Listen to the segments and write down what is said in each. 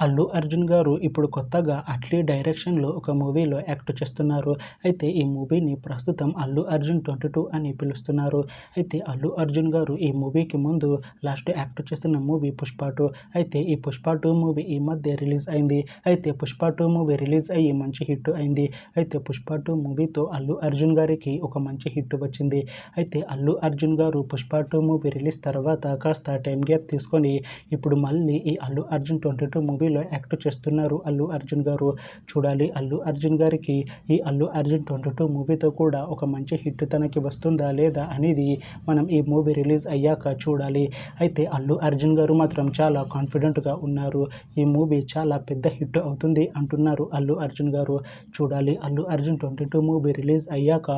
అల్లు అర్జున్ గారు ఇప్పుడు కొత్తగా అట్లీ డైరెక్షన్లో ఒక మూవీలో యాక్ట్ చేస్తున్నారు. అయితే ఈ మూవీని ప్రస్తుతం అల్లు అర్జున్ 22 అని పిలుస్తున్నారు. అయితే అల్లు అర్జున్ గారు ఈ మూవీకి ముందు లాస్ట్ యాక్ట్ చేస్తున్న మూవీ పుష్ప 2. అయితే ఈ పుష్ప 2 మూవీ ఈ మధ్య రిలీజ్ అయింది. అయితే పుష్ప 2 మూవీ రిలీజ్ అయ్యి మంచి హిట్ అయింది. అయితే పుష్ప 2 మూవీతో అల్లు అర్జున్ గారికి ఒక మంచి హిట్ వచ్చింది. అయితే అల్లు అర్జున్ గారు పుష్ప 2 మూవీ రిలీజ్ తర్వాత కాస్త టైం గ్యాప్ తీసుకొని ఇప్పుడు మళ్ళీ ఈ అల్లు అర్జున్ 22 మూవీలో యాక్ట్ చేస్తున్నారు అల్లు అర్జున్ గారు. చూడాలి అల్లు అర్జున్ గారికి ఈ అల్లు అర్జున్ 22 మూవీతో కూడా ఒక మంచి హిట్ తనకి వస్తుందా లేదా అనేది మనం ఈ మూవీ రిలీజ్ అయ్యాక చూడాలి. అయితే అల్లు అర్జున్ గారు మాత్రం చాలా కాన్ఫిడెంట్గా ఉన్నారు. ఈ మూవీ చాలా పెద్ద హిట్ అవుతుంది అంటున్నారు అల్లు అర్జున్ గారు. చూడాలి అల్లు అర్జున్ 22 మూవీ రిలీజ్ అయ్యాక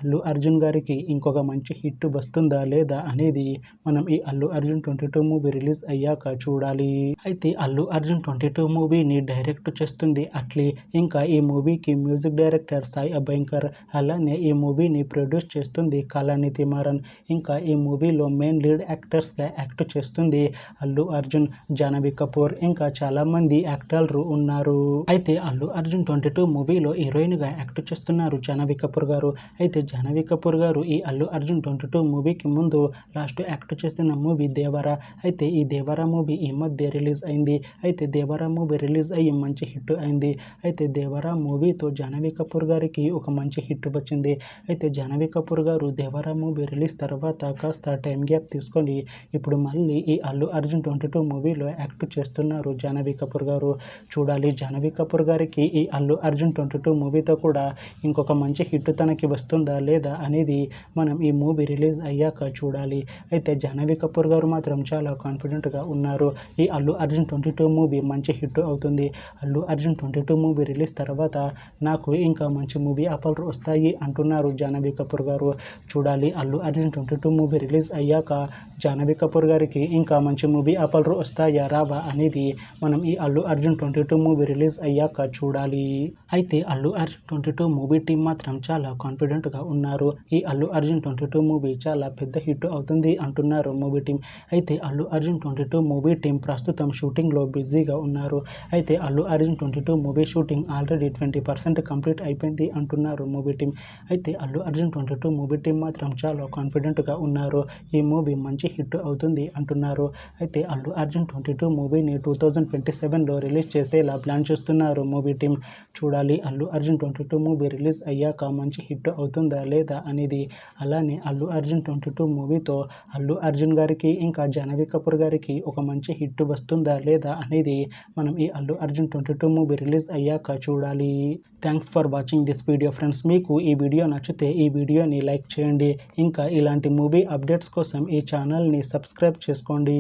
అల్లు అర్జున్ గారికి ఇంకొక మంచి హిట్ వస్తుందా లేదా అనేది మనం ఈ అల్లు అర్జున్ 22 మూవీ రిలీజ్ అయ్యాక చూడాలి. అయితే అల్లు అర్జున్ 22 మూవీని డైరెక్ట్ చేస్తుంది అట్లీ. ఇంకా ఈ మూవీకి మ్యూజిక్ డైరెక్టర్ సాయి అభ్యంకర్, అలానే ఈ మూవీని ప్రొడ్యూస్ చేస్తుంది కళానిధి మారన్. ఇంకా ఈ మూవీలో మెయిన్ లీడ్ యాక్టర్స్గా యాక్ట్ చేస్తుంది అల్లు అర్జున్, జాహ్నవి కపూర్, ఇంకా చాలా మంది యాక్టర్లు ఉన్నారు. అయితే అల్లు అర్జున్ 22 మూవీలో హీరోయిన్గా యాక్ట్ చేస్తున్నారు జాహ్నవి కపూర్ గారు. అయితే జాహ్నవి కపూర్ గారు ఈ అల్లు అర్జున్ 22 మూవీకి ముందు లాస్ట్ యాక్ట్ చేస్తున్న మూవీ దేవరా. అయితే ఈ దేవరా మూవీ ఈ మధ్య రిలీజ్ అయింది. అయితే దేవరా మూవీ రిలీజ్ అయ్యి మంచి హిట్ అయింది. అయితే దేవరా మూవీతో జాహ్నవి కపూర్ గారికి ఒక మంచి హిట్ వచ్చింది. అయితే జాహ్నవి కపూర్ గారు దేవరా మూవీ రిలీజ్ తర్వాత కాస్త టైం గ్యాప్ తీసుకొని ఇప్పుడు మళ్ళీ ఈ అల్లు అర్జున్ 22 మూవీలో యాక్ట్ చేస్తున్నారు జాహ్నవి కపూర్ గారు. చూడాలి జాహ్నవి కపూర్ గారికి ఈ అల్లు అర్జున్ 22 మూవీతో కూడా ఇంకొక మంచి హిట్ తనకి వస్తుందా లేదా అనేది మనం ఈ మూవీ రిలీజ్ అయ్యాక చూడాలి. అయితే జాహ్నవి కపూర్ గారు మాత్రం చాలా కాన్ఫిడెంట్గా ఉన్నారు. ఈ అల్లు అర్జున్ 22 మూవీ మంచి హిట్ అవుతుంది. అల్లు అర్జున్ 22 మూవీ రిలీజ్ తర్వాత నాకు ఇంకా మంచి మూవీ ఆఫర్లు వస్తాయి అంటున్నారు జాహ్నవి కపూర్ గారు. చూడాలి అల్లు అర్జున్ 22 మూవీ రిలీజ్ అయ్యాక జాహ్నవి కపూర్ గారికి ఇంకా మంచి మూవీ ఆఫర్లు వస్తాయా రావా అనేది మనం ఈ అల్లు అర్జున్ 22 మూవీ రిలీజ్ అయ్యాక చూడాలి. అయితే అల్లు అర్జున్ 22 మూవీ టీం మాత్రం చాలా కాన్ఫిడెంట్గా ఉన్నారు. ఈ అల్లు అర్జున్ 22 మూవీ చాలా పెద్ద హిట్ అవుతుంది అంటున్నారు మూవీ టీం. అయితే అల్లు అర్జున్ 22 మూవీ టీం ప్రస్తుతం షూటింగ్లో బిజీగా ఉన్నారు. అయితే Allu Arjun 22 movie shooting already 20% complete అయిపోయింది అంటున్నారు మూవీ టీం. అయితే అల్లు అర్జున్ 22 మూవీ టీం మాత్రం చాలా కాన్ఫిడెంట్గా ఉన్నారు. ఈ మూవీ మంచి హిట్ అవుతుంది అంటున్నారు. అయితే అల్లు అర్జున్ 22 మూవీని 2027లో రిలీజ్ చేసేలా ప్లాన్ చేస్తున్నారు మూవీ టీం. చూడాలి అల్లు అర్జున్ 22 మూవీ రిలీజ్ అయ్యాక మంచి హిట్ అవుతుందా లేదా అనేది. అలానే అల్లు అర్జున్ 22 మూవీతో అల్లు అర్జున్ గారికి ఇంకా జాహ్నవి కపూర్ గారికి ఒక మంచి హిట్ వస్తుందా లేదా అనేది మనం ఈ అల్లు అర్జున్ 22 మూవీ రిలీజ్ అయ్యాక చూడాలి. Thanks for watching this video friends. మీకు ఈ వీడియో నచ్చితే ఈ వీడియోని లైక్ చేయండి. ఇంకా ఇలాంటి మూవీ అప్డేట్స్ కోసం ఈ ఛానల్ని సబ్స్క్రైబ్ చేసుకోండి.